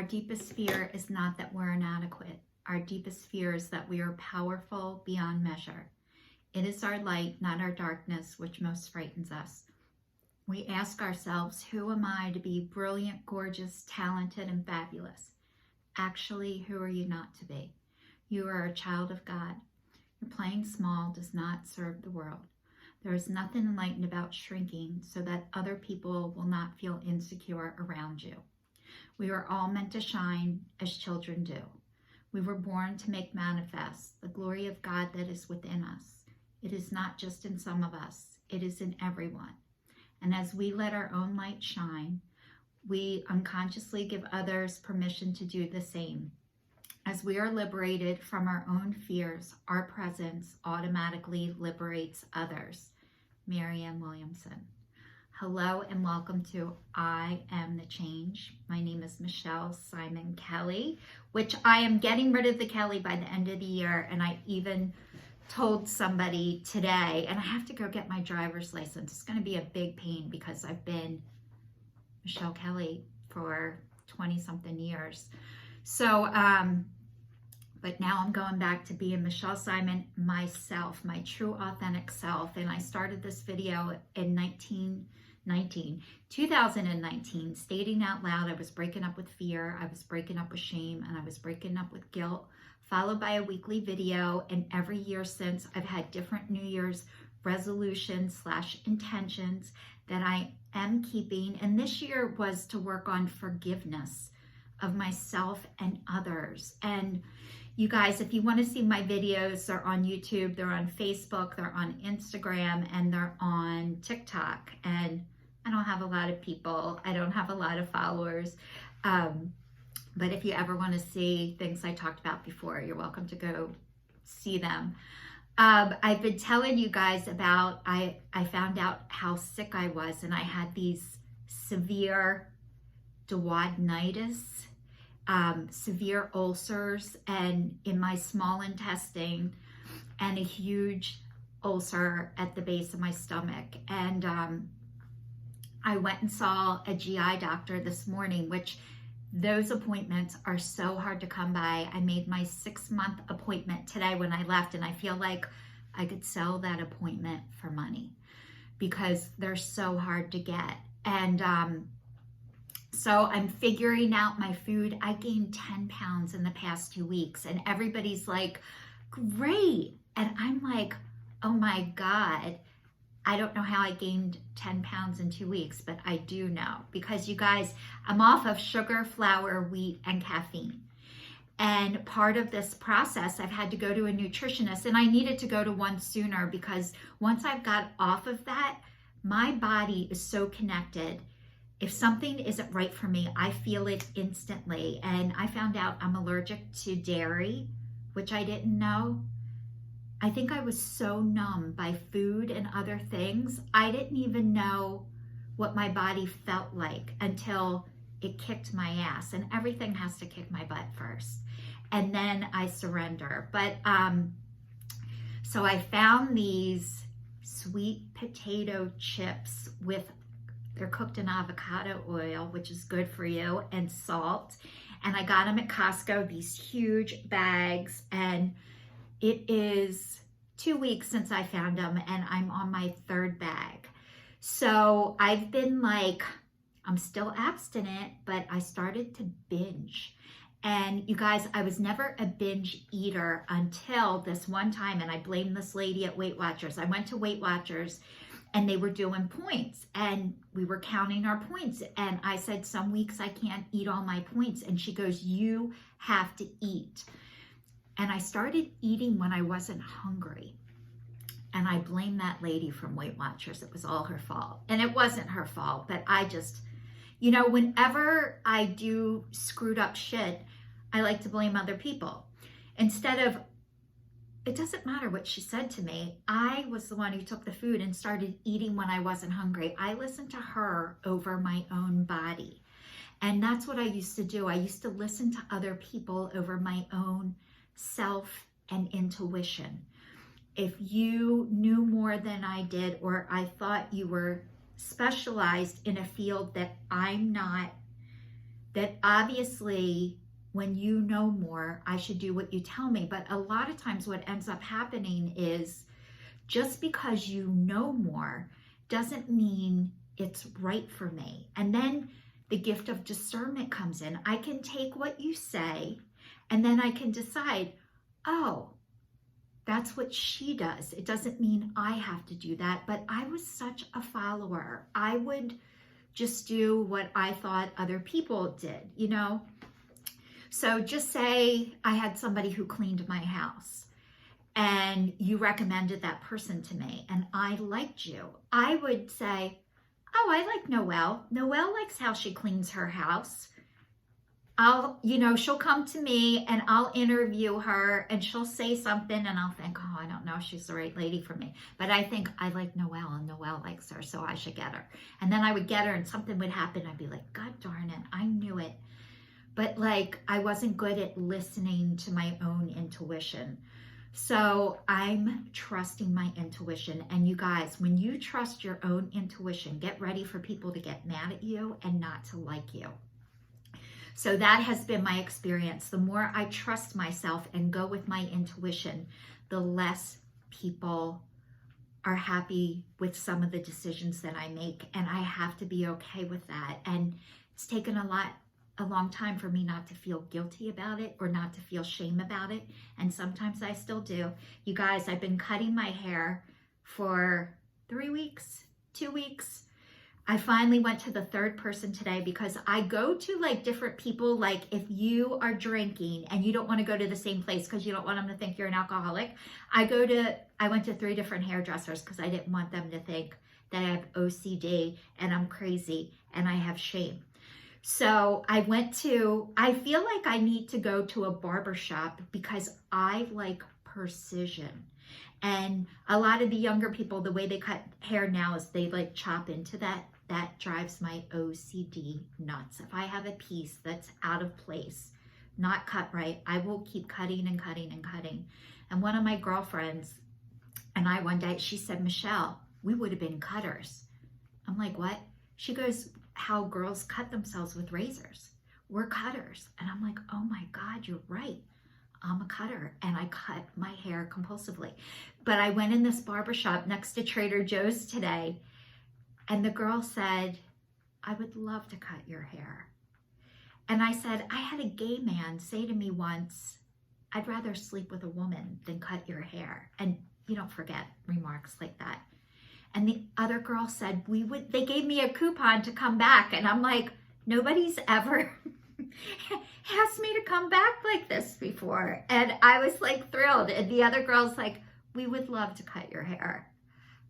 Our deepest fear is not that we're inadequate. Our deepest fear is that we are powerful beyond measure. It is our light, not our darkness, which most frightens us. We ask ourselves, who am I to be brilliant, gorgeous, talented, and fabulous? Actually, who are you not to be? You are a child of God. Your playing small does not serve the world. There is nothing enlightened about shrinking so that other people will not feel insecure around you. We are all meant to shine as children do. We were born to make manifest the glory of God that is within us. It is not just in some of us, it is in everyone. And as we let our own light shine, we unconsciously give others permission to do the same. As we are liberated from our own fears, our presence automatically liberates others. Marianne Williamson. Hello and welcome to I Am the Change. My name is Michelle Simon Kelly, which I am getting rid of the Kelly by the end of the year. And I even told somebody today, and I have to go get my driver's license. It's going to be a big pain because I've been Michelle Kelly for 20 something years. So, but now I'm going back to being Michelle Simon, myself, my true authentic self. And I started this video in 2019, stating out loud I was breaking up with fear, I was breaking up with shame, and I was breaking up with guilt, followed by a weekly video. And every year since, I've had different New Year's resolutions / intentions that I am keeping. And this year was to work on forgiveness of myself and others. And you guys, if you want to see my videos, they're on YouTube, they're on Facebook, they're on Instagram, and they're on TikTok. And I don't have a lot of people. I don't have a lot of followers. But if you ever want to see things I talked about before, you're welcome to go see them. I've been telling you guys about, I found out how sick I was, and I had these severe duodenitis, severe ulcers, and in my small intestine, and a huge ulcer at the base of my stomach. And I went and saw a GI doctor this morning, which those appointments are so hard to come by. I made my 6-month appointment today when I left, and I feel like I could sell that appointment for money because they're so hard to get. And so I'm figuring out my food. I gained 10 pounds in the past 2 weeks, and everybody's like, great. And I'm like, oh my God, I don't know how I gained 10 pounds in 2 weeks, but I do know because you guys, I'm off of sugar, flour, wheat, and caffeine. And part of this process, I've had to go to a nutritionist, and I needed to go to one sooner because once I've got off of that, my body is so connected. If something isn't right for me, I feel it instantly. And I found out I'm allergic to dairy, which I didn't know. I think I was so numb by food and other things. I didn't even know what my body felt like until it kicked my ass. And everything has to kick my butt first. And then I surrender. But so I found these sweet potato chips they're cooked in avocado oil, which is good for you, and salt. And I got them at Costco, these huge bags. And it is 2 weeks since I found them, and I'm on my 3rd bag. So I've been like, I'm still abstinent, but I started to binge. And you guys, I was never a binge eater until this one time, and I blame this lady at Weight Watchers. I went to Weight Watchers, and they were doing points, and we were counting our points. And I said, some weeks I can't eat all my points. And she goes, you have to eat. And I started eating when I wasn't hungry. And I blame that lady from Weight Watchers. It was all her fault. And it wasn't her fault, but I just, you know, whenever I do screwed up shit, I like to blame other people. Instead of, it doesn't matter what she said to me. I was the one who took the food and started eating when I wasn't hungry. I listened to her over my own body. And that's what I used to do. I used to listen to other people over my own self and intuition. If you knew more than I did, or I thought you were specialized in a field that I'm not that obviously when you know more, I should do what you tell me. But a lot of times what ends up happening is just because you know more doesn't mean it's right for me. And then the gift of discernment comes in. I can take what you say and then I can decide, oh, that's what she does. It doesn't mean I have to do that, but I was such a follower. I would just do what I thought other people did, you know? So just say I had somebody who cleaned my house and you recommended that person to me and I liked you. I would say, oh, I like Noelle. Noelle likes how she cleans her house. She'll come to me and I'll interview her and she'll say something and I'll think, oh, I don't know if she's the right lady for me. But I think I like Noelle and Noelle likes her, so I should get her. And then I would get her and something would happen. I'd be like, God darn it, I knew it. But like, I wasn't good at listening to my own intuition. So I'm trusting my intuition. And you guys, when you trust your own intuition, get ready for people to get mad at you and not to like you. So that has been my experience. The more I trust myself and go with my intuition, the less people are happy with some of the decisions that I make. And I have to be okay with that. And it's taken a long time for me not to feel guilty about it or not to feel shame about it. And sometimes I still do. You guys, I've been cutting my hair for 3 weeks, 2 weeks. I finally went to the third person today because I go to like different people. Like if you are drinking and you don't want to go to the same place because you don't want them to think you're an alcoholic, I went to 3 different hairdressers because I didn't want them to think that I have OCD and I'm crazy and I have shame. So I feel like I need to go to a barber shop because I like precision. And a lot of the younger people, the way they cut hair now is they like chop into that. That drives my OCD nuts. If I have a piece that's out of place, not cut right, I will keep cutting and cutting and cutting. And one of my girlfriends and I one day, she said, Michelle, we would have been cutters. I'm like, what? She goes, how girls cut themselves with razors. We're cutters. And I'm like, oh my God, you're right. I'm a cutter and I cut my hair compulsively. But I went in this barbershop next to Trader Joe's today and the girl said, I would love to cut your hair. And I said, I had a gay man say to me once, I'd rather sleep with a woman than cut your hair. And you don't forget remarks like that. And the other girl said, they gave me a coupon to come back. And I'm like, nobody's ever asked me to come back like this before. And I was like thrilled. And the other girl's like, we would love to cut your hair.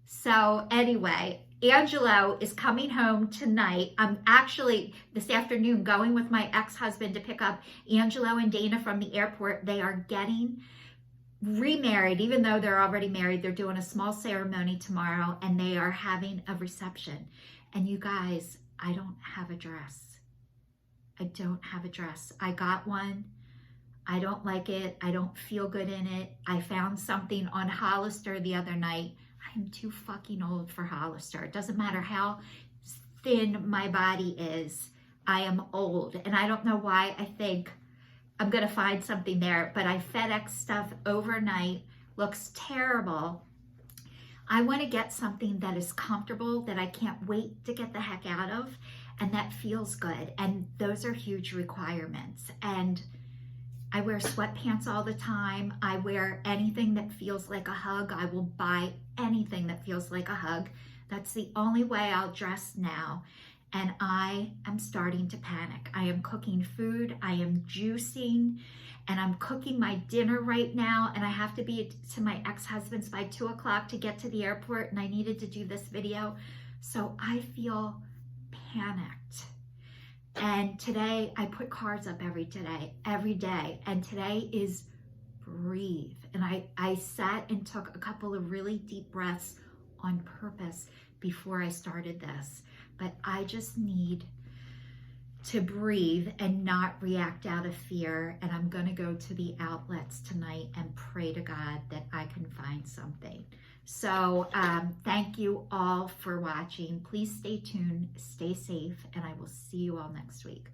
So anyway, Angelo is coming home tonight. I'm actually this afternoon going with my ex-husband to pick up Angelo and Dana from the airport. They are getting remarried, even though they're already married. They're doing a small ceremony tomorrow and they are having a reception. And you guys, I don't have a dress. I don't have a dress. I got one. I don't like it. I don't feel good in it. I found something on Hollister the other night. I'm too fucking old for Hollister. It doesn't matter how thin my body is. I am old. And I don't know why I think I'm going to find something there. But I FedEx stuff overnight. Looks terrible. I want to get something that is comfortable, that I can't wait to get the heck out of, and that feels good. And those are huge requirements. And I wear sweatpants all the time. I wear anything that feels like a hug. I will buy anything that feels like a hug. That's the only way I'll dress now. And I am starting to panic. I am cooking food. I am juicing. And I'm cooking my dinner right now. And I have to be to my ex-husband's by 2 o'clock to get to the airport. And I needed to do this video. So I feel panicked. And today I put cards up every day. And today is breathe. And I sat and took a couple of really deep breaths on purpose before I started this. But I just need to breathe and not react out of fear. And I'm going to go to the outlets tonight and pray to God that I can find something. So thank you all for watching. Please stay tuned, stay safe, and I will see you all next week.